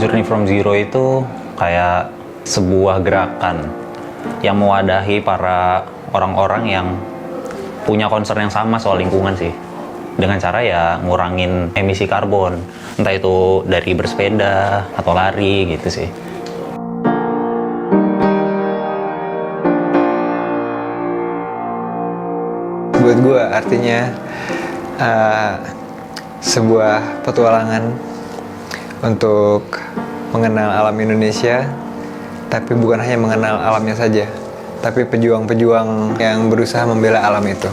Journey from Zero itu kayak sebuah gerakan yang mewadahi para orang-orang yang punya concern yang sama soal lingkungan sih. Dengan cara ya ngurangin emisi karbon, entah itu dari bersepeda atau lari gitu sih. Buat gue artinya sebuah petualangan untuk mengenal alam Indonesia, tapi bukan hanya mengenal alamnya saja, tapi pejuang-pejuang yang berusaha membela alam itu.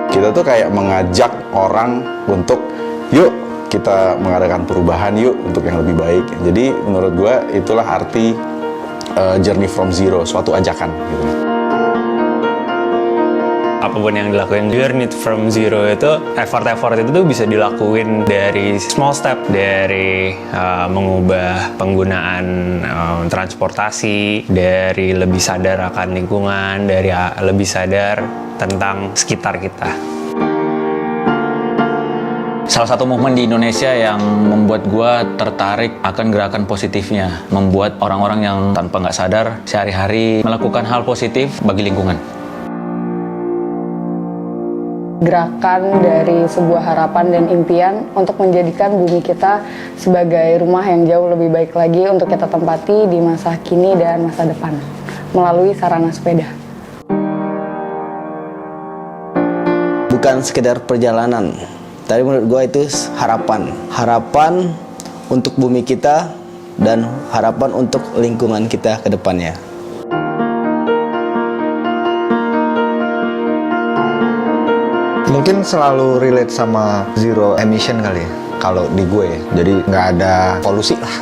Kita tuh kayak mengajak orang untuk yuk kita mengadakan perubahan yuk untuk yang lebih baik. Jadi menurut gue itulah arti Journey from Zero, suatu ajakan gitu. Apapun yang dilakuin Journey from Zero itu, effort itu tuh bisa dilakuin dari small step, dari mengubah penggunaan transportasi, dari lebih sadar akan lingkungan, dari lebih sadar tentang sekitar kita. Salah satu movement di Indonesia yang membuat gue tertarik akan gerakan positifnya, membuat orang-orang yang tanpa nggak sadar sehari-hari melakukan hal positif bagi lingkungan. Gerakan dari sebuah harapan dan impian untuk menjadikan bumi kita sebagai rumah yang jauh lebih baik lagi untuk kita tempati di masa kini dan masa depan melalui sarana sepeda. Bukan sekedar perjalanan, tapi menurut gue itu harapan untuk bumi kita dan harapan untuk lingkungan kita ke depannya. Mungkin selalu relate sama zero emission kali ya, kalau di gue ya. Jadi nggak ada polusi lah.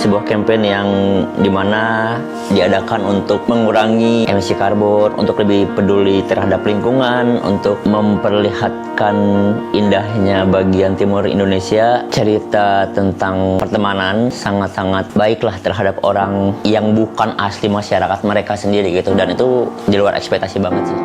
Sebuah campaign yang dimana diadakan untuk mengurangi emisi karbon, untuk lebih peduli terhadap lingkungan, untuk memperlihatkan indahnya bagian timur Indonesia. Cerita tentang pertemanan sangat-sangat baiklah terhadap orang yang bukan asli masyarakat mereka sendiri gitu, dan itu di luar ekspektasi banget sih.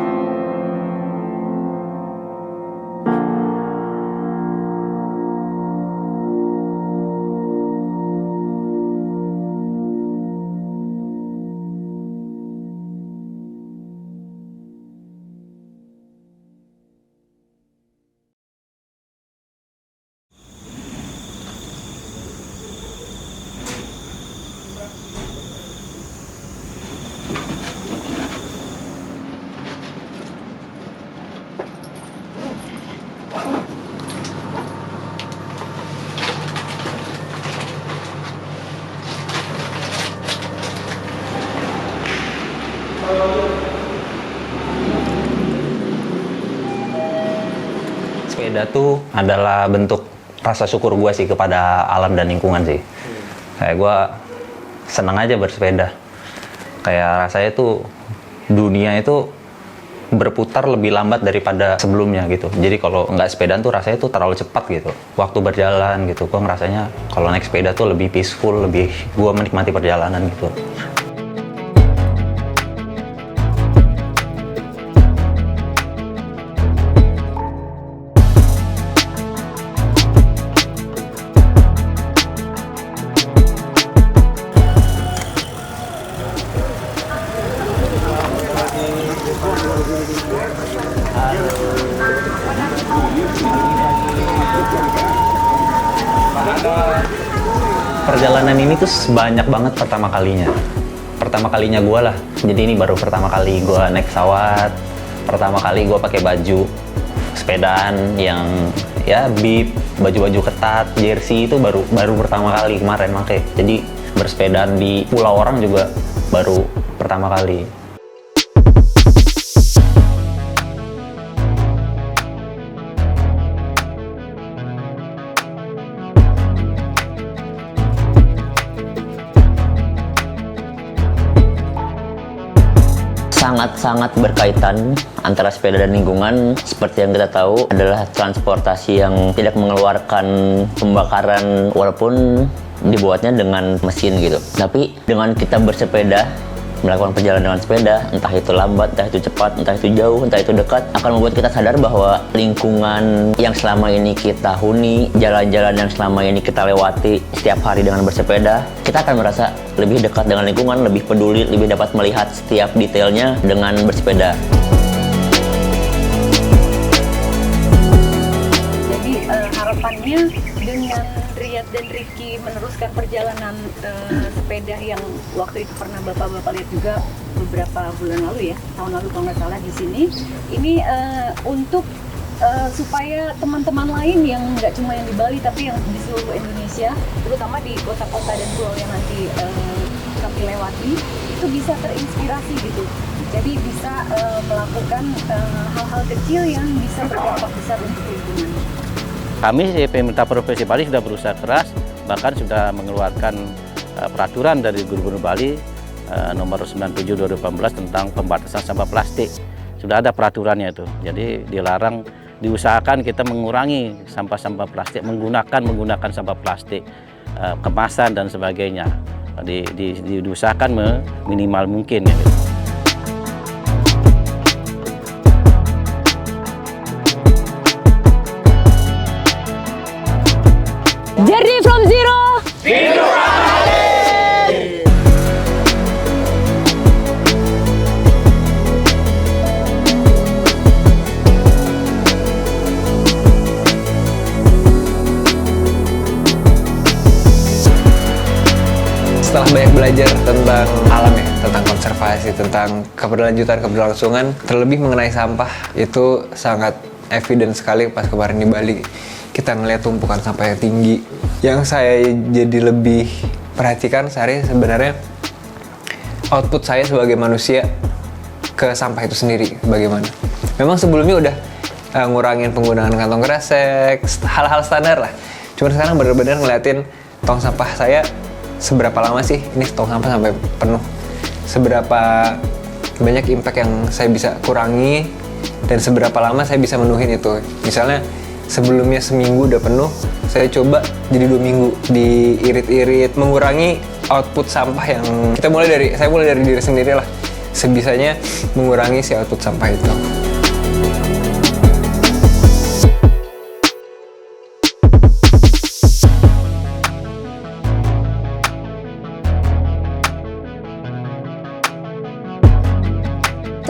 Sepeda tuh adalah bentuk rasa syukur gue sih kepada alam dan lingkungan sih. Kayak gue seneng aja bersepeda. Kayak rasanya tuh dunia itu berputar lebih lambat daripada sebelumnya gitu. Jadi kalau nggak sepedaan tuh rasanya tuh terlalu cepat gitu. Waktu berjalan gitu, gue ngerasanya kalau naik sepeda tuh lebih peaceful, lebih gue menikmati perjalanan gitu. Perjalanan ini tuh banyak banget pertama kalinya gue lah. Jadi ini baru pertama kali gue naik pesawat, pertama kali gue pakai baju sepedaan yang ya bib, baju-baju ketat, jersey itu baru pertama kali kemarin pakai. Jadi bersepedaan di pulau orang juga baru pertama kali. Sangat-sangat berkaitan antara sepeda dan lingkungan. Seperti yang kita tahu adalah transportasi yang tidak mengeluarkan pembakaran, walaupun dibuatnya dengan mesin gitu. Tapi dengan kita bersepeda, melakukan perjalanan dengan sepeda, entah itu lambat, entah itu cepat, entah itu jauh, entah itu dekat, akan membuat kita sadar bahwa lingkungan yang selama ini kita huni, jalan-jalan yang selama ini kita lewati setiap hari dengan bersepeda, kita akan merasa lebih dekat dengan lingkungan, lebih peduli, lebih dapat melihat setiap detailnya dengan bersepeda. Jadi harapannya dengan Riyad dan Rifki meneruskan perjalanan sepeda yang waktu itu pernah bapak-bapak lihat juga beberapa bulan lalu ya, tahun lalu kalau nggak salah di sini, ini untuk supaya teman-teman lain yang nggak cuma yang di Bali tapi yang di seluruh Indonesia, terutama di kota-kota dan pulau yang nanti kami lewati, itu bisa terinspirasi gitu. Jadi bisa melakukan hal-hal kecil yang bisa berdampak besar untuk lingkungan. Kami pemerintah Provinsi Bali sudah berusaha keras, bahkan sudah mengeluarkan peraturan dari Gubernur Bali nomor 97/2018 tentang pembatasan sampah plastik. Sudah ada peraturannya itu. Jadi diusahakan kita mengurangi sampah-sampah plastik, menggunakan sampah plastik, kemasan dan sebagainya. Diusahakan minimal mungkin ya. Journey from zero. Setelah banyak belajar tentang alam ya, tentang konservasi, tentang keberlanjutan, keberlangsungan, terlebih mengenai sampah, itu sangat evident sekali pas kemarin di Bali. Kita ngeliat tumpukan sampah yang tinggi. Yang saya jadi lebih perhatikan sehari sebenarnya output saya sebagai manusia ke sampah itu sendiri bagaimana. Memang sebelumnya udah ngurangin penggunaan kantong kresek, hal-hal standar lah. Cuma sekarang benar-benar ngeliatin tong sampah saya seberapa lama sih ini tong sampah sampai penuh. Seberapa banyak impact yang saya bisa kurangi dan seberapa lama saya bisa menuhin itu. Misalnya sebelumnya seminggu udah penuh, saya coba jadi 2 minggu, diirit-irit, mengurangi output sampah yang saya mulai dari diri sendiri lah, sebisanya mengurangi si output sampah itu.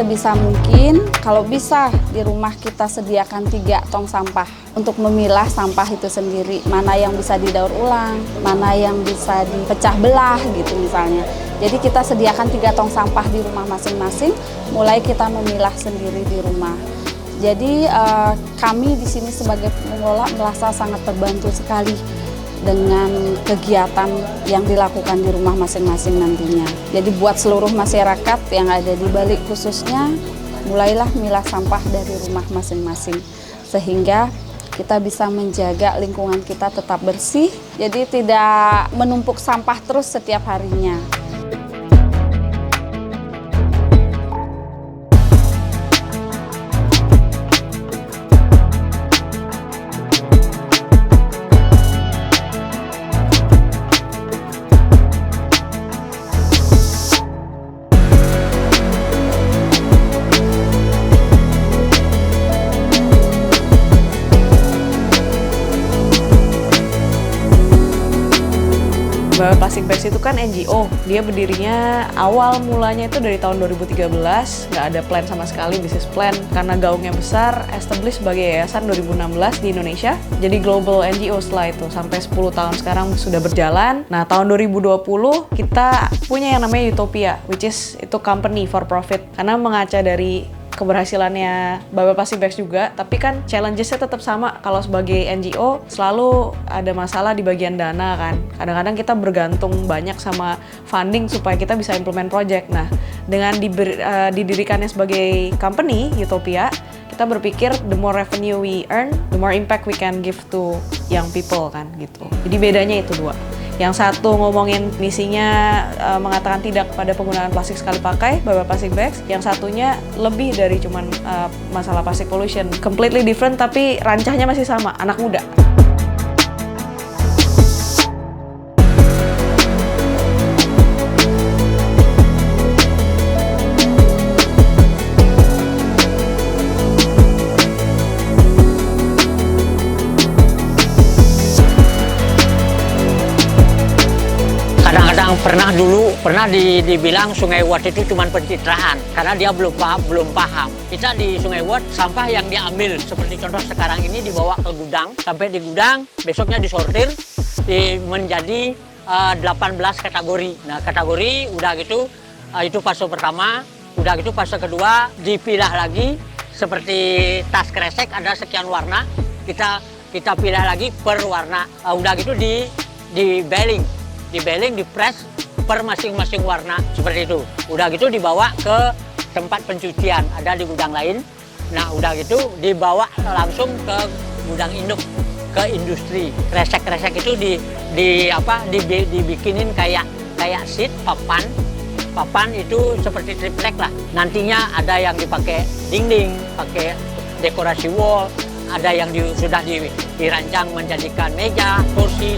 Sebisa mungkin, kalau bisa di rumah kita sediakan 3 tong sampah untuk memilah sampah itu sendiri. Mana yang bisa didaur ulang, mana yang bisa dipecah belah gitu misalnya. Jadi kita sediakan 3 tong sampah di rumah masing-masing, mulai kita memilah sendiri di rumah. Jadi kami di sini sebagai pengelola merasa sangat terbantu sekali dengan kegiatan yang dilakukan di rumah masing-masing nantinya. Jadi buat seluruh masyarakat yang ada di Bali khususnya, mulailah milah sampah dari rumah masing-masing. Sehingga kita bisa menjaga lingkungan kita tetap bersih, jadi tidak menumpuk sampah terus setiap harinya. Plastic Bags itu kan NGO, dia berdirinya awal mulanya itu dari tahun 2013, nggak ada plan sama sekali, bisnis plan, karena gaungnya besar, establish sebagai yayasan 2016 di Indonesia, jadi global NGO setelah itu, sampai 10 tahun sekarang sudah berjalan. Nah tahun 2020 kita punya yang namanya Utopia, which is itu company for profit, karena mengaca dari keberhasilannya Baba Plastic Bags juga, tapi kan challenges-nya tetap sama. Kalau sebagai NGO selalu ada masalah di bagian dana kan. Kadang-kadang kita bergantung banyak sama funding supaya kita bisa implement project. Nah, dengan didirikannya sebagai company Utopia, kita berpikir the more revenue we earn, the more impact we can give to young people kan gitu. Jadi bedanya itu 2. Yang satu ngomongin misinya mengatakan tidak pada penggunaan plastik sekali pakai, Baba Plastic Bags. Yang satunya lebih dari cuman masalah plastic pollution. Completely different tapi rancahnya masih sama, anak muda. Pernah dibilang Sungai Wot itu cuma pencitraan karena dia belum paham. Kita di Sungai Wot sampah yang diambil seperti contoh sekarang ini dibawa ke gudang, sampai di gudang besoknya disortir menjadi 18 kategori. Nah, kategori udah gitu itu fase pertama, udah gitu fase kedua dipilah lagi seperti tas kresek ada sekian warna, kita pilih lagi per warna. Udah gitu di baling, di press per masing-masing warna seperti itu. Udah gitu dibawa ke tempat pencucian ada di gudang lain. Nah, udah gitu dibawa langsung ke gudang induk, ke industri. Kresek-kresek itu dibikinin kayak sheet papan itu seperti triplek lah. Nantinya ada yang dipakai dinding, pakai dekorasi wall, ada yang sudah dirancang menjadikan meja, kursi.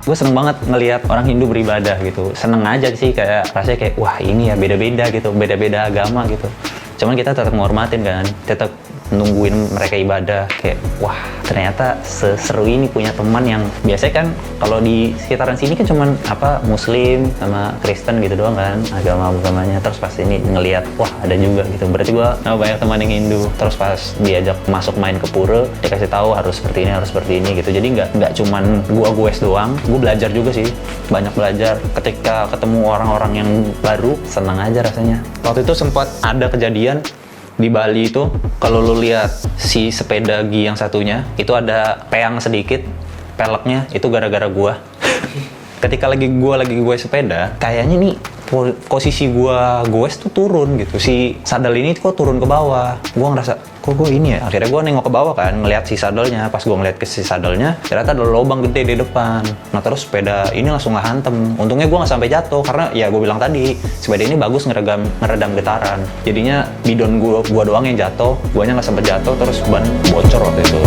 Gue seneng banget ngelihat orang Hindu beribadah gitu. Seneng aja sih, kayak rasanya kayak wah ini ya beda-beda gitu, beda-beda agama gitu. Cuman kita tetap menghormatin kan, tetap nungguin mereka ibadah. Kayak wah ternyata seseru ini punya teman yang biasanya kan kalau di sekitaran sini kan cuman Muslim sama Kristen gitu doang kan agama-agamanya. Terus pas ini ngelihat wah ada juga gitu. Berarti gue banyak teman yang Hindu. Terus pas diajak masuk main ke pura, dikasih tahu harus seperti ini gitu. Jadi nggak cuman gue doang, gue belajar juga sih, banyak belajar. Ketika ketemu orang-orang yang baru, senang aja rasanya. Waktu itu sempat ada kejadian di Bali itu, kalau lu lihat si sepeda Gi yang satunya itu ada peang sedikit, peleknya itu gara-gara gua. Ketika gue lagi sepeda, kayaknya nih posisi gua goes tuh turun gitu. Si sadel ini kok turun ke bawah. Gua ngerasa kok gue ini ya. Akhirnya gua nengok ke bawah kan, ngeliat si sadelnya. Pas gua ngeliat ke si sadelnya, ternyata ada lubang gede di depan. Nah terus sepeda ini langsung ngehantem. Untungnya gua nggak sampai jatuh karena ya gue bilang tadi sepeda ini bagus ngeredam getaran. Jadinya bidon gua doang yang jatuh, guanya nggak sampai jatuh. Terus ban bocor waktu itu.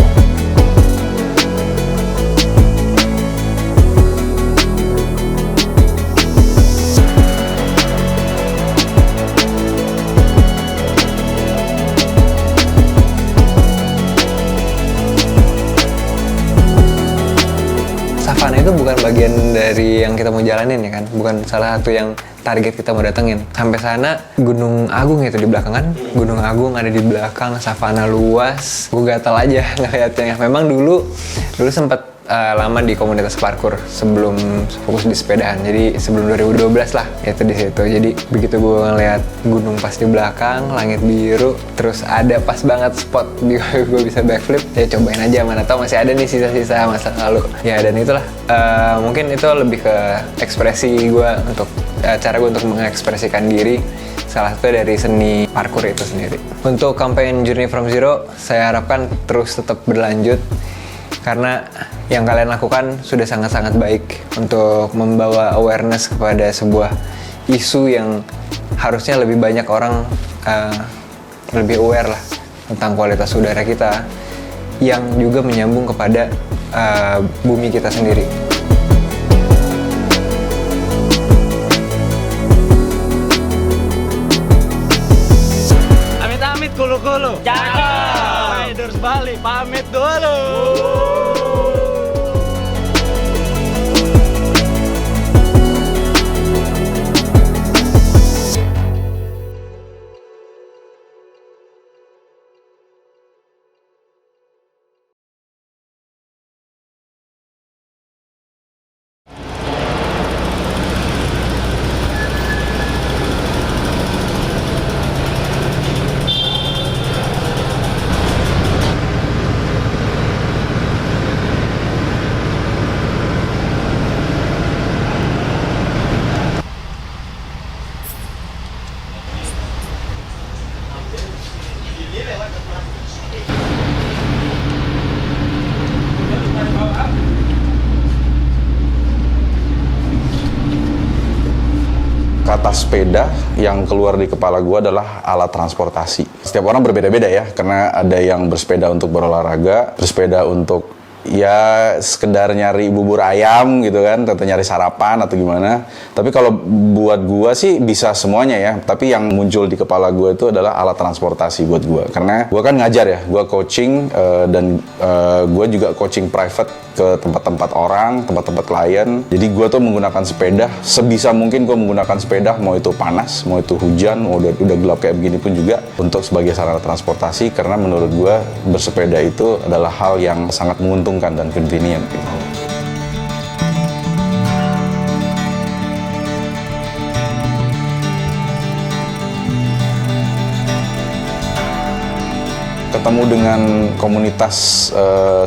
Savana itu bukan bagian dari yang kita mau jalanin ya kan, bukan salah satu yang target kita mau datengin. Sampai sana Gunung Agung itu di belakang kan, Gunung Agung ada di belakang, savana luas. Gue gatal aja ngeliatnya. Memang dulu sempat lama di komunitas parkour sebelum fokus di sepedaan. Jadi sebelum 2012 lah itu di situ. Jadi begitu gue ngeliat gunung pas di belakang, langit biru, terus ada pas banget spot gue bisa backflip, ya cobain aja, mana tahu masih ada nih sisa-sisa masa lalu. Ya dan itulah mungkin itu lebih ke ekspresi gue untuk cara gue untuk mengekspresikan diri. Salah satu dari seni parkour itu sendiri. Untuk campaign Journey from Zero, saya harapkan terus tetap berlanjut. Karena yang kalian lakukan sudah sangat-sangat baik untuk membawa awareness kepada sebuah isu yang harusnya lebih banyak orang lebih aware lah tentang kualitas udara kita yang juga menyambung kepada bumi kita sendiri. Amit-amit kulu-kulu. Cakep. Riders Bali pamit dulu. Kata sepeda yang keluar di kepala gue adalah alat transportasi. Setiap orang berbeda-beda ya, karena ada yang bersepeda untuk berolahraga, bersepeda untuk ya sekedar nyari bubur ayam gitu kan, atau nyari sarapan atau gimana. Tapi kalau buat gua sih bisa semuanya ya. Tapi yang muncul di kepala gua itu adalah alat transportasi buat gua. Karena gua kan ngajar ya, gua coaching dan gua juga coaching private ke tempat-tempat orang, tempat-tempat klien. Jadi gua tuh menggunakan sepeda sebisa mungkin. Gua menggunakan sepeda mau itu panas, mau itu hujan, mau udah gelap kayak begini pun juga untuk sebagai sarana transportasi. Karena menurut gua bersepeda itu adalah hal yang sangat menguntungkan dan convenient gitu. Ketemu dengan komunitas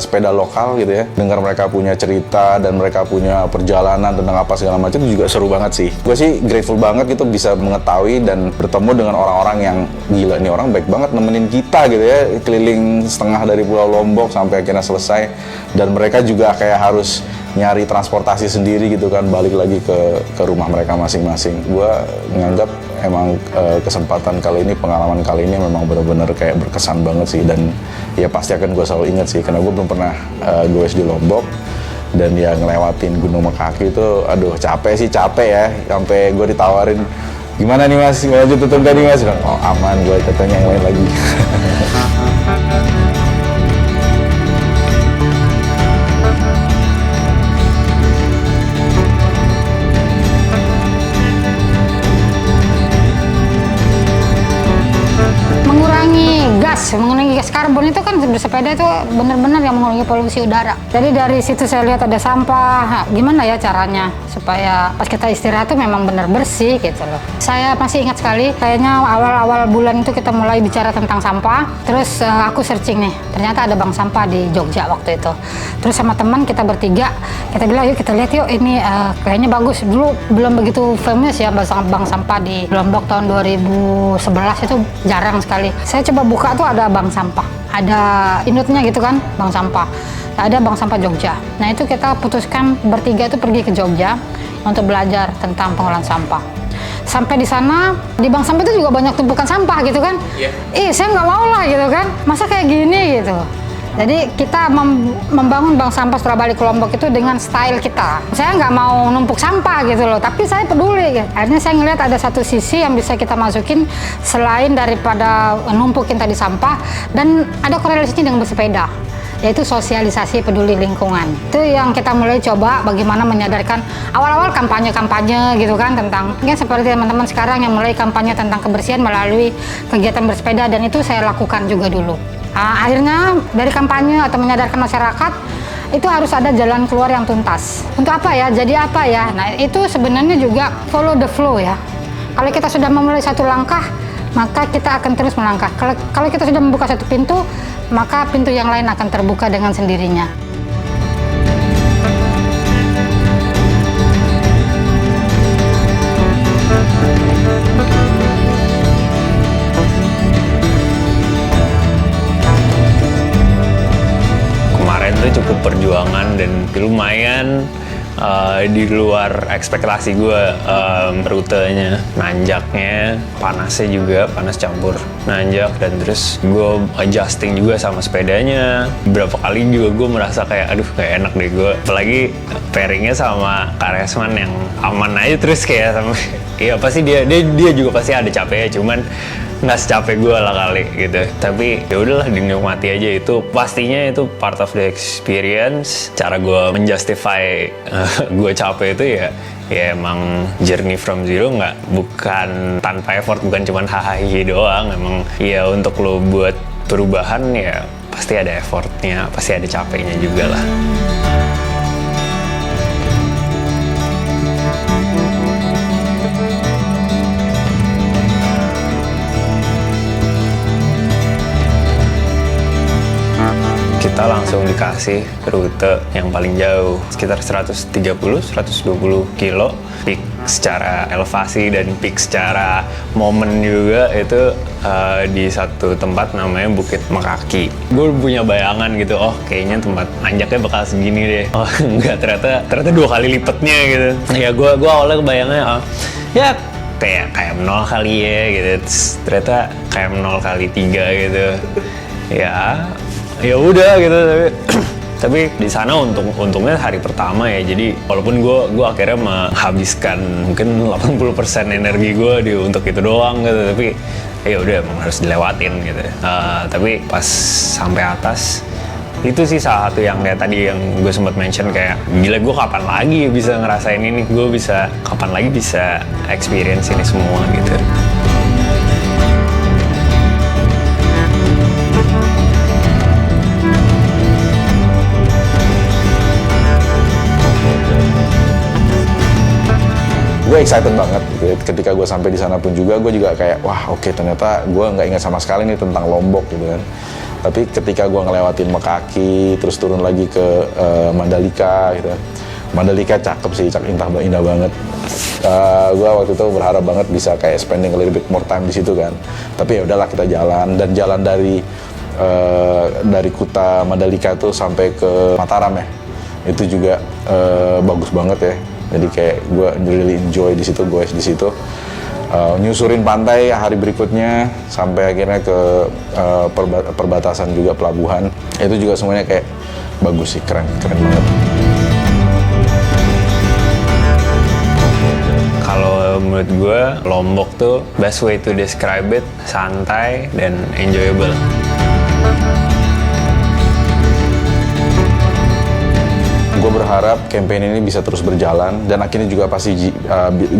sepeda lokal gitu ya, dengar mereka punya cerita dan mereka punya perjalanan tentang apa segala macam, itu juga seru banget sih. Gue sih grateful banget gitu bisa mengetahui dan bertemu dengan orang-orang yang gila, nih orang baik banget nemenin kita gitu ya, keliling setengah dari Pulau Lombok sampai akhirnya selesai. Dan mereka juga kayak harus nyari transportasi sendiri gitu kan, balik lagi ke rumah mereka masing-masing. Gue menganggap emang kesempatan kali ini, pengalaman kali ini memang benar-benar kayak berkesan banget sih. Dan ya pasti akan gue selalu ingat sih, karena gue belum pernah goes di Lombok. Dan ya ngelewatin Gunung Mekaki itu, aduh capek ya, sampai gue ditawarin, gimana nih mas, lanjut tutup tadi mas? Oh aman, gue katanya yang lain lagi. Mengurangi gas karbon itu kan bersepeda itu benar-benar yang mengurangi polusi udara. Jadi dari situ saya lihat ada sampah, gimana ya caranya supaya pas kita istirahat itu memang benar bersih gitu loh. Saya masih ingat sekali, kayaknya awal-awal bulan itu kita mulai bicara tentang sampah. Terus aku searching nih, ternyata ada bank sampah di Jogja waktu itu. Terus sama teman kita bertiga, kita bilang yuk kita lihat yuk ini kayaknya bagus. Dulu belum begitu famous ya bank sampah di Lombok tahun 2011 itu jarang sekali. Saya coba buka tuh ada bank sampah, ada inutnya gitu kan, bank sampah. Ada bank sampah Jogja. Nah itu kita putuskan bertiga itu pergi ke Jogja untuk belajar tentang pengolahan sampah. Sampai di sana, di bank sampah itu juga banyak tumpukan sampah gitu kan. Saya nggak mau lah gitu kan, masa kayak gini gitu. Jadi kita membangun bank sampah setelah balik ke Lombok itu dengan style kita. Saya nggak mau numpuk sampah gitu loh, tapi saya peduli. Akhirnya saya ngeliat ada satu sisi yang bisa kita masukin selain daripada numpukin tadi sampah, dan ada korelasinya dengan bersepeda, yaitu sosialisasi peduli lingkungan. Itu yang kita mulai coba bagaimana menyadarkan awal-awal kampanye-kampanye gitu kan, tentang mungkin seperti teman-teman sekarang yang mulai kampanye tentang kebersihan melalui kegiatan bersepeda, dan itu saya lakukan juga dulu. Akhirnya dari kampanye atau menyadarkan masyarakat itu harus ada jalan keluar yang tuntas. Untuk apa ya? Jadi apa ya? Nah itu sebenarnya juga follow the flow ya. Kalau kita sudah memulai satu langkah, maka kita akan terus melangkah. Kalau kita sudah membuka satu pintu, maka pintu yang lain akan terbuka dengan sendirinya. Itu cukup perjuangan dan lumayan di luar ekspektasi gue, rutenya, nanjaknya, panasnya juga, panas campur nanjak, dan terus gue adjusting juga sama sepedanya. Beberapa kali juga gue merasa kayak aduh kayak enak deh gue, apalagi pairingnya sama Karesman yang aman aja, terus kayak sama iya pasti dia juga pasti ada capeknya, cuman nggak secapek gue lah kali gitu. Tapi ya udahlah, dinikmati aja. Itu pastinya itu part of the experience. Cara gue menjustify gue capek itu ya emang journey from zero, bukan tanpa effort, bukan cuman hahaha doang. Emang ya untuk lo buat perubahan ya pasti ada effortnya, pasti ada capeknya juga lah. Kita langsung dikasih rute yang paling jauh, sekitar 130-120 kilo. Peak secara elevasi dan peak secara momen juga itu di satu tempat namanya Bukit Mekaki. Gue punya bayangan gitu, oh kayaknya tempat nanjaknya bakal segini deh. Oh enggak, ternyata 2 kali lipatnya gitu. Ya gue awalnya kebayangnya ya kayak 0 kali ya gitu. Ternyata kayak 0 kali 3 gitu. Ya udah gitu, Tapi di sana untungnya hari pertama ya, jadi walaupun gue akhirnya menghabiskan mungkin 80% energi gue untuk itu doang gitu, tapi ya udah emang harus dilewatin gitu. Tapi pas sampai atas itu sih salah satu yang kayak tadi yang gue sempat mention, kayak gila gue kapan lagi bisa ngerasain ini, gue bisa kapan lagi bisa experience ini semua gitu. Gue excited banget gitu. Ketika gue sampai di sana pun juga, gue juga kayak wah oke, ternyata gue nggak ingat sama sekali nih tentang Lombok gitu kan. Tapi ketika gue ngelewatin Mekaki, terus turun lagi ke Mandalika gitu. Mandalika cakep sih, indah banget. Gue waktu itu berharap banget bisa kayak spending a little bit more time di situ kan. Tapi ya udahlah, kita jalan, dan jalan dari Kuta Mandalika tuh sampai ke Mataram ya. Itu juga bagus banget ya. Jadi kayak gue really enjoy di situ, gue di situ. Nyusurin pantai hari berikutnya sampai akhirnya ke perbatasan juga, pelabuhan. Itu juga semuanya kayak bagus sih, keren banget. Kalau menurut gue, Lombok tuh best way to describe it, santai dan enjoyable. Gue berharap campaign ini bisa terus berjalan, dan akhirnya juga pasti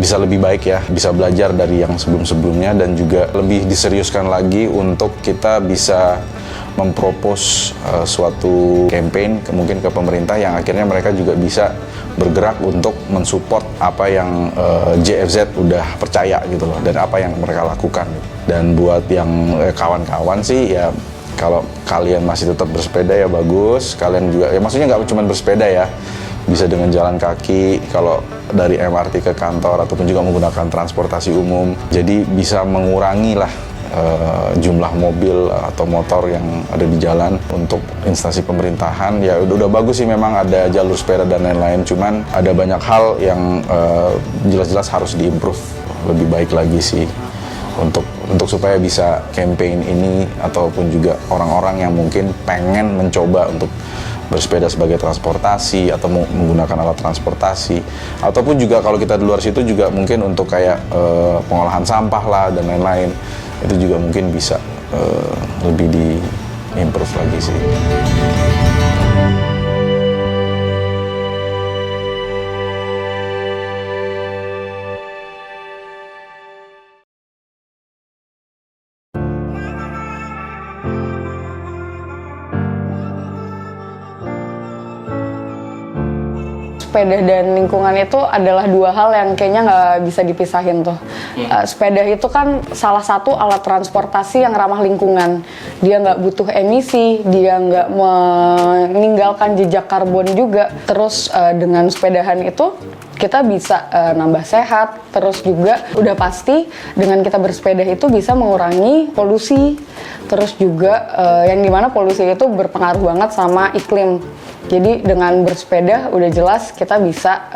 bisa lebih baik ya, bisa belajar dari yang sebelum-sebelumnya, dan juga lebih diseriuskan lagi untuk kita bisa mempropos suatu campaign mungkin ke pemerintah, yang akhirnya mereka juga bisa bergerak untuk mensupport apa yang JFZ udah percaya gitu loh, dan apa yang mereka lakukan. Dan buat yang kawan-kawan sih ya, kalau kalian masih tetap bersepeda ya bagus, kalian juga, ya maksudnya nggak cuma bersepeda ya, bisa dengan jalan kaki, kalau dari MRT ke kantor, ataupun juga menggunakan transportasi umum. Jadi bisa mengurangi lah jumlah mobil atau motor yang ada di jalan. Untuk instansi pemerintahan ya udah bagus sih, memang ada jalur sepeda dan lain-lain, cuman ada banyak hal yang jelas-jelas harus diimprove lebih baik lagi sih, untuk supaya bisa campaign ini, ataupun juga orang-orang yang mungkin pengen mencoba untuk bersepeda sebagai transportasi atau menggunakan alat transportasi, ataupun juga kalau kita di luar situ juga mungkin untuk kayak pengolahan sampah lah dan lain-lain, itu juga mungkin bisa lebih di-improve lagi sih. Sepeda dan lingkungan itu adalah dua hal yang kayaknya nggak bisa dipisahin tuh. Sepeda itu kan salah satu alat transportasi yang ramah lingkungan. Dia nggak butuh emisi, dia nggak meninggalkan jejak karbon juga. Terus dengan sepedahan itu kita bisa nambah sehat, terus juga udah pasti dengan kita bersepeda itu bisa mengurangi polusi, terus juga yang dimana polusi itu berpengaruh banget sama iklim. Jadi dengan bersepeda udah jelas kita bisa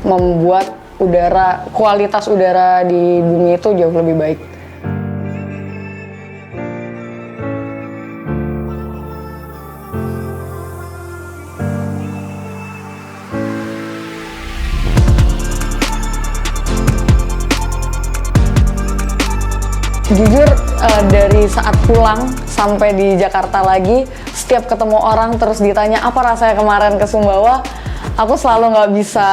membuat kualitas udara di bumi itu jauh lebih baik. Jujur dari saat pulang sampai di Jakarta lagi, setiap ketemu orang terus ditanya apa rasanya kemarin ke Sumbawa, aku selalu nggak bisa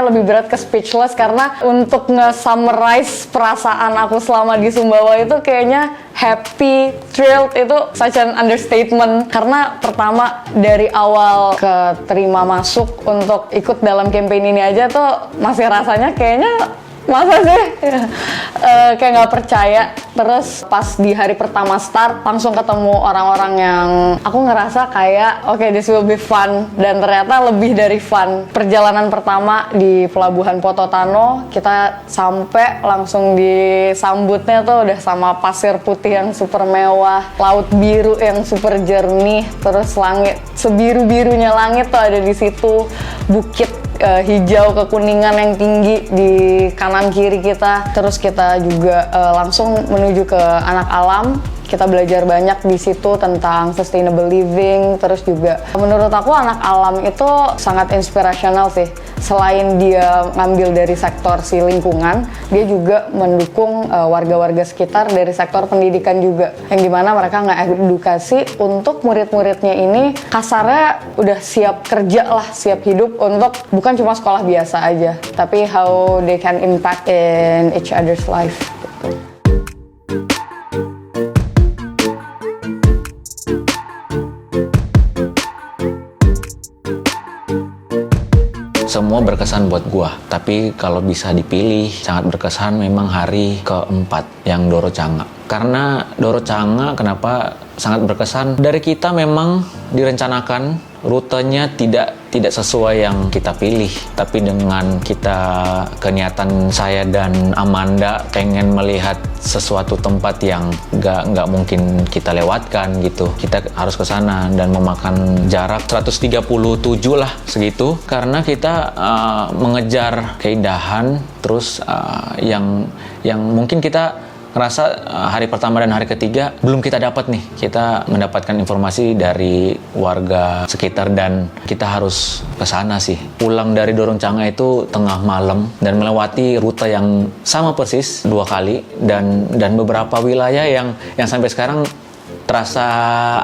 lebih berat ke speechless, karena untuk nge-summarize perasaan aku selama di Sumbawa itu kayaknya happy, thrilled itu such an understatement. Karena pertama dari awal keterima masuk untuk ikut dalam campaign ini aja tuh masih rasanya kayaknya masa sih? Kayak nggak percaya. Terus pas di hari pertama start langsung ketemu orang-orang yang aku ngerasa kayak oke, this will be fun, dan ternyata lebih dari fun. Perjalanan pertama di Pelabuhan Pototano, kita sampai langsung disambutnya tuh udah sama pasir putih yang super mewah, laut biru yang super jernih, terus langit sebiru-birunya langit tuh ada di situ, bukit hijau kekuningan yang tinggi di kanan kiri kita. Terus kita juga langsung menuju ke Anak Alam. Kita belajar banyak di situ tentang sustainable living, terus juga menurut aku anak alam itu sangat inspirational sih. Selain dia ngambil dari sektor si lingkungan, dia juga mendukung warga-warga sekitar dari sektor pendidikan juga. Yang dimana mereka ngedukasi untuk murid-muridnya ini kasarnya udah siap kerja lah, siap hidup untuk bukan cuma sekolah biasa aja, tapi how they can impact in each other's life gitu. Semua berkesan buat gua, tapi kalau bisa dipilih sangat berkesan memang hari keempat yang Doro Canga. Karena Doro Canga kenapa sangat berkesan? Dari kita memang direncanakan rutenya tidak sesuai yang kita pilih, tapi dengan keniatan saya dan Amanda pengen melihat sesuatu tempat yang nggak mungkin kita lewatkan gitu. Kita harus ke sana dan memakan jarak 137 lah segitu, karena kita mengejar keindahan, terus yang mungkin kita ngerasa hari pertama dan hari ketiga belum kita dapat nih. Kita mendapatkan informasi dari warga sekitar dan kita harus ke sana sih. Pulang dari Doro Canga itu tengah malam dan melewati rute yang sama persis 2 kali dan beberapa wilayah yang sampai sekarang terasa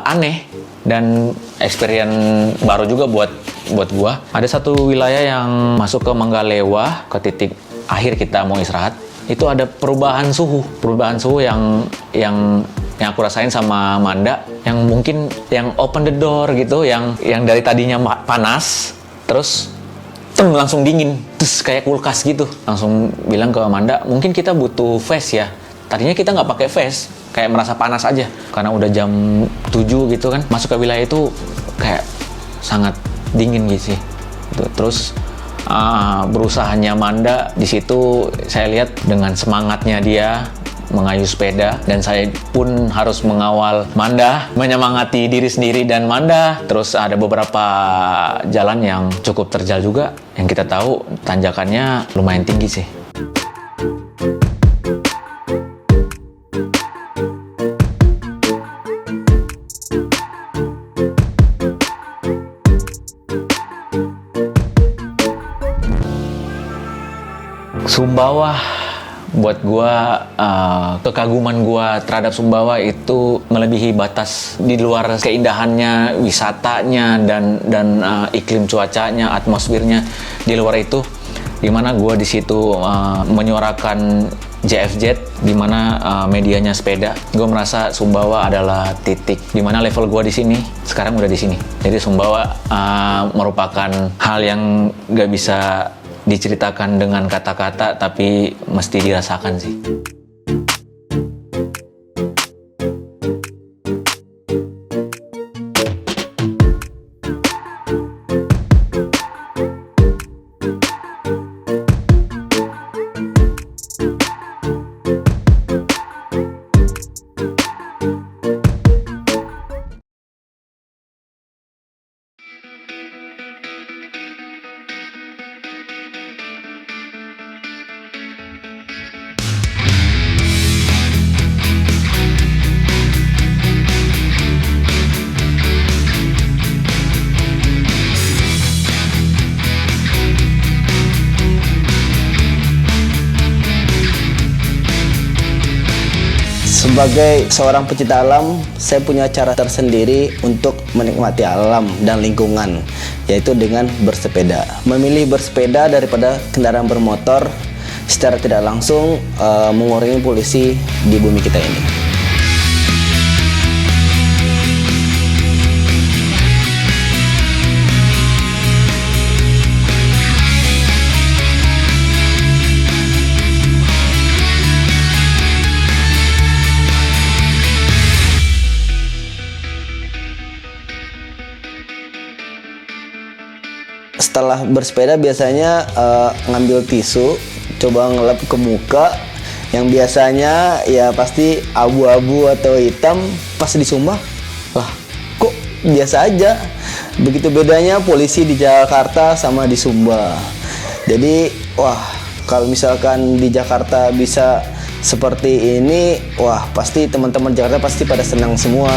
aneh dan experience baru juga buat gua. Ada satu wilayah yang masuk ke Manggalewa, ke titik akhir kita mau istirahat. Itu ada perubahan suhu yang aku rasain sama Manda, yang mungkin yang open the door gitu, yang dari tadinya panas terus langsung dingin, terus kayak kulkas gitu. Langsung bilang ke Manda, mungkin kita butuh vest ya. Tadinya kita nggak pakai vest, kayak merasa panas aja karena udah jam 7 gitu kan. Masuk ke wilayah itu kayak sangat dingin gitu sih. Terus berusahanya Manda di situ saya lihat dengan semangatnya dia mengayuh sepeda, dan saya pun harus mengawal Manda, menyemangati diri sendiri dan Manda. Terus ada beberapa jalan yang cukup terjal juga, yang kita tahu tanjakannya lumayan tinggi sih. Sumbawa buat gua, kekaguman gua terhadap Sumbawa itu melebihi batas. Di luar keindahannya, wisatanya dan iklim cuacanya, atmosfernya, di luar itu dimana gua di situ menyuarakan JFZ, dimana medianya sepeda. Gua merasa Sumbawa adalah titik dimana level gua di sini sekarang udah di sini. Jadi Sumbawa merupakan hal yang gak bisa diceritakan dengan kata-kata, tapi mesti dirasakan sih. Sebagai seorang pecinta alam, saya punya cara tersendiri untuk menikmati alam dan lingkungan, yaitu dengan bersepeda. Memilih bersepeda daripada kendaraan bermotor secara tidak langsung mengurangi polusi di bumi kita ini. Setelah bersepeda biasanya ngambil tisu, coba ngelap ke muka, yang biasanya ya pasti abu-abu atau hitam. Pas di Sumba, lah kok biasa aja. Begitu bedanya polisi di Jakarta sama di Sumba. Jadi wah, kalau misalkan di Jakarta bisa seperti ini, wah pasti teman-teman Jakarta pasti pada senang semua.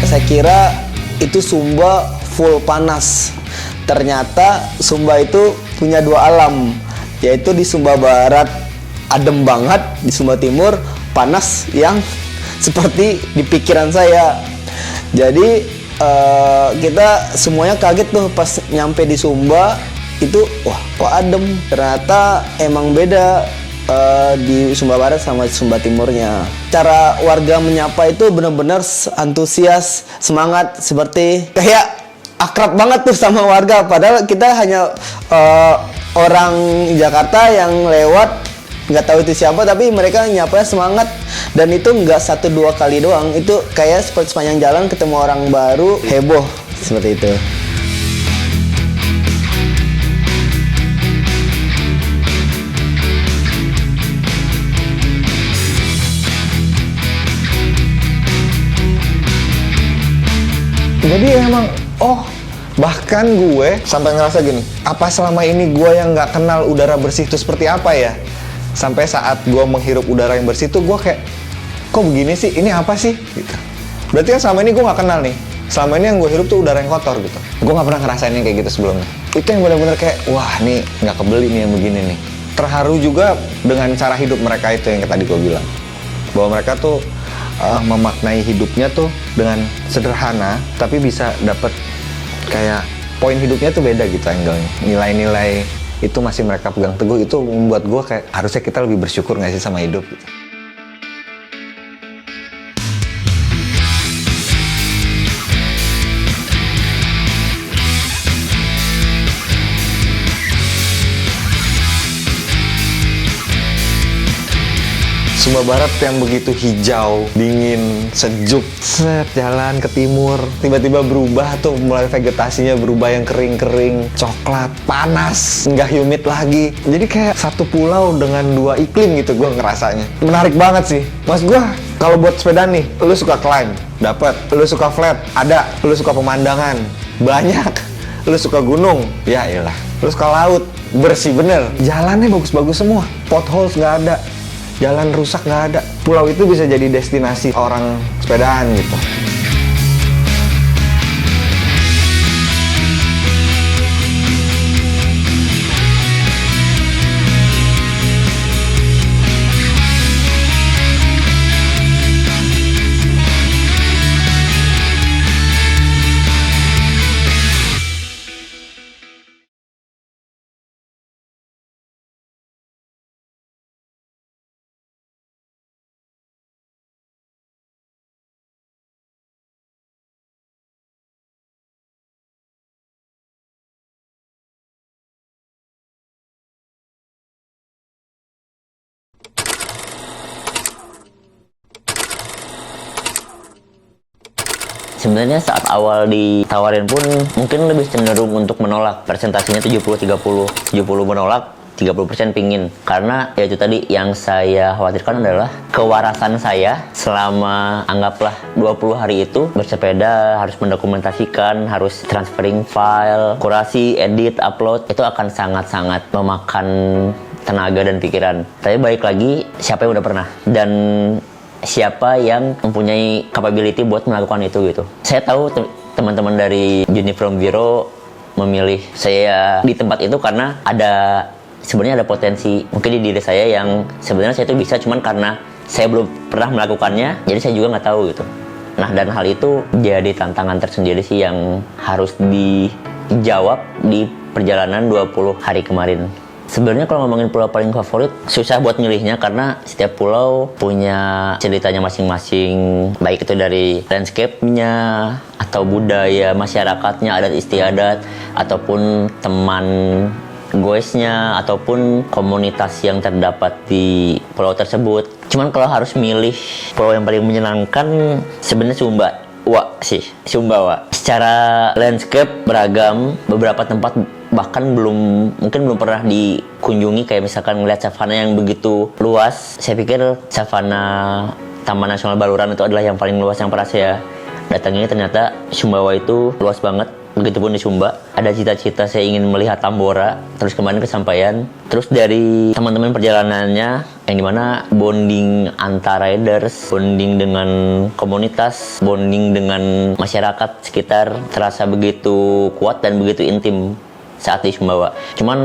Saya kira itu Sumba full panas. Ternyata Sumba itu punya dua alam, yaitu di Sumba Barat adem banget, di Sumba Timur panas yang seperti di pikiran saya. Jadi kita semuanya kaget tuh pas nyampe di Sumba itu, wah kok adem. Ternyata emang beda di Sumba Barat sama Sumba Timurnya. Cara warga menyapa itu benar-benar antusias, semangat, seperti kayak akrab banget tuh sama warga. Padahal kita hanya orang Jakarta yang lewat, nggak tahu itu siapa, tapi mereka nyapa semangat. Dan itu nggak 1-2 kali doang, itu kayak seperti sepanjang jalan ketemu orang baru, heboh seperti itu. Jadi emang, bahkan gue sampai ngerasa gini, apa selama ini gue yang nggak kenal udara bersih itu seperti apa ya? Sampai saat gue menghirup udara yang bersih itu gue kayak, kok begini sih? Ini apa sih? Gitu. Berarti kan selama ini gue nggak kenal nih. Selama ini yang gue hirup tuh udara yang kotor gitu. Gue nggak pernah ngerasain yang kayak gitu sebelumnya. Itu yang benar-benar kayak, wah nih nggak kebeli nih yang begini nih. Terharu juga dengan cara hidup mereka itu yang tadi gue bilang. Bahwa mereka tuh memaknai hidupnya tuh dengan sederhana, tapi bisa dapet kayak poin hidupnya tuh beda gitu angle-nya. Nilai-nilai itu masih mereka pegang teguh, itu membuat gue kayak harusnya kita lebih bersyukur nggak sih sama hidup gitu. Sumba Barat yang begitu hijau, dingin, sejuk, jalan ke timur, tiba-tiba berubah tuh, mulai vegetasinya berubah yang kering-kering, coklat, panas, nggak humid lagi. Jadi kayak satu pulau dengan 2 iklim gitu gue ngerasanya. Menarik banget sih. Mas gue, kalau buat sepeda nih, lu suka climb, dapat. Lu suka flat, ada. Lu suka pemandangan, banyak. Lu suka gunung, ya iyalah. Lu suka laut, bersih bener. Jalannya bagus-bagus semua, potholes nggak ada. Jalan rusak nggak ada. Pulau itu bisa jadi destinasi orang sepedaan gitu. Sebenarnya saat awal ditawarin pun mungkin lebih cenderung untuk menolak. Presentasinya 70-30. 70 menolak, 30% pingin. Karena ya itu tadi yang saya khawatirkan adalah kewarasan saya selama anggaplah 20 hari itu bersepeda, harus mendokumentasikan, harus transferring file, kurasi, edit, upload. Itu akan sangat-sangat memakan tenaga dan pikiran. Tapi balik lagi, siapa yang udah pernah? Dan siapa yang mempunyai capability buat melakukan itu gitu. Saya tahu teman-teman dari Journey from Zero memilih saya di tempat itu karena sebenarnya ada potensi mungkin di diri saya yang sebenarnya saya itu bisa, cuman karena saya belum pernah melakukannya, jadi saya juga nggak tahu gitu. Nah, dan hal itu jadi tantangan tersendiri sih yang harus dijawab di perjalanan 20 hari kemarin. Sebenarnya kalau ngomongin pulau paling favorit, susah buat milihnya karena setiap pulau punya ceritanya masing-masing. Baik itu dari landscape-nya, atau budaya masyarakatnya, adat istiadat, ataupun teman goesnya, ataupun komunitas yang terdapat di pulau tersebut. Cuman kalau harus milih pulau yang paling menyenangkan, sebenarnya Sumbawa. Secara landscape beragam, beberapa tempat bahkan mungkin belum pernah dikunjungi, kayak misalkan ngeliat savana yang begitu luas. Saya pikir savana Taman Nasional Baluran itu adalah yang paling luas yang pernah saya datangi. Ternyata Sumbawa itu luas banget. Begitupun di Sumba, ada cita-cita saya ingin melihat Tambora, terus kemarin kesampaian. Terus dari teman-teman perjalanannya, yang dimana bonding antara riders, bonding dengan komunitas, bonding dengan masyarakat sekitar terasa begitu kuat dan begitu intim saat di Sumbawa. Cuman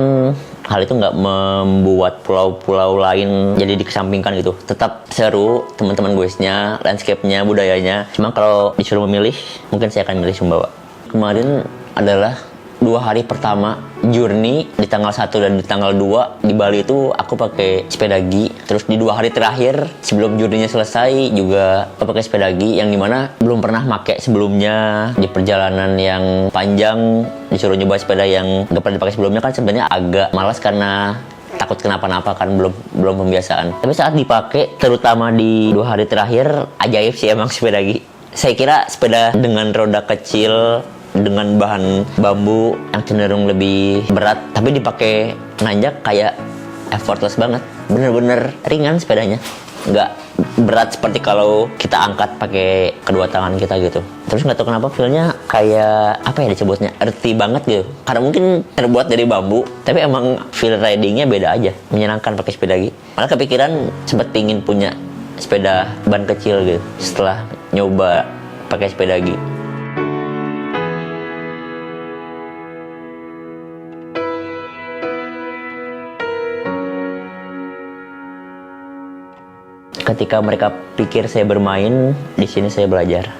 hal itu nggak membuat pulau-pulau lain jadi dikesampingkan gitu. Tetap seru, teman-teman guysnya, landscape-nya, budayanya. Cuma kalau disuruh memilih, mungkin saya akan milih Sumbawa. Kemarin adalah 2 hari pertama journey, di tanggal 1 dan di tanggal 2 di Bali itu aku pakai sepedagi. Terus di 2 hari terakhir sebelum journey-nya selesai juga aku pakai sepedagi, yang dimana belum pernah pakai sebelumnya. Di perjalanan yang panjang disuruh nyoba sepeda yang gak pernah dipakai sebelumnya kan sebenarnya agak malas karena takut kenapa-napa kan, belum pembiasaan. Tapi saat dipakai, terutama di 2 hari terakhir, ajaib sih emang sepedagi. Saya kira sepeda dengan roda kecil, dengan bahan bambu yang cenderung lebih berat, tapi dipakai nanjak kayak effortless banget. Bener-bener ringan sepedanya, nggak berat seperti kalau kita angkat pakai kedua tangan kita gitu. Terus nggak tahu kenapa feelnya kayak apa ya disebutnya, earthy banget gitu. Karena mungkin terbuat dari bambu, tapi emang feel ridingnya beda aja, menyenangkan pakai sepedagi. Malah kepikiran sempet pingin punya sepeda ban kecil gitu setelah nyoba pakai sepedagi. Ketika mereka pikir saya bermain, di sini saya belajar.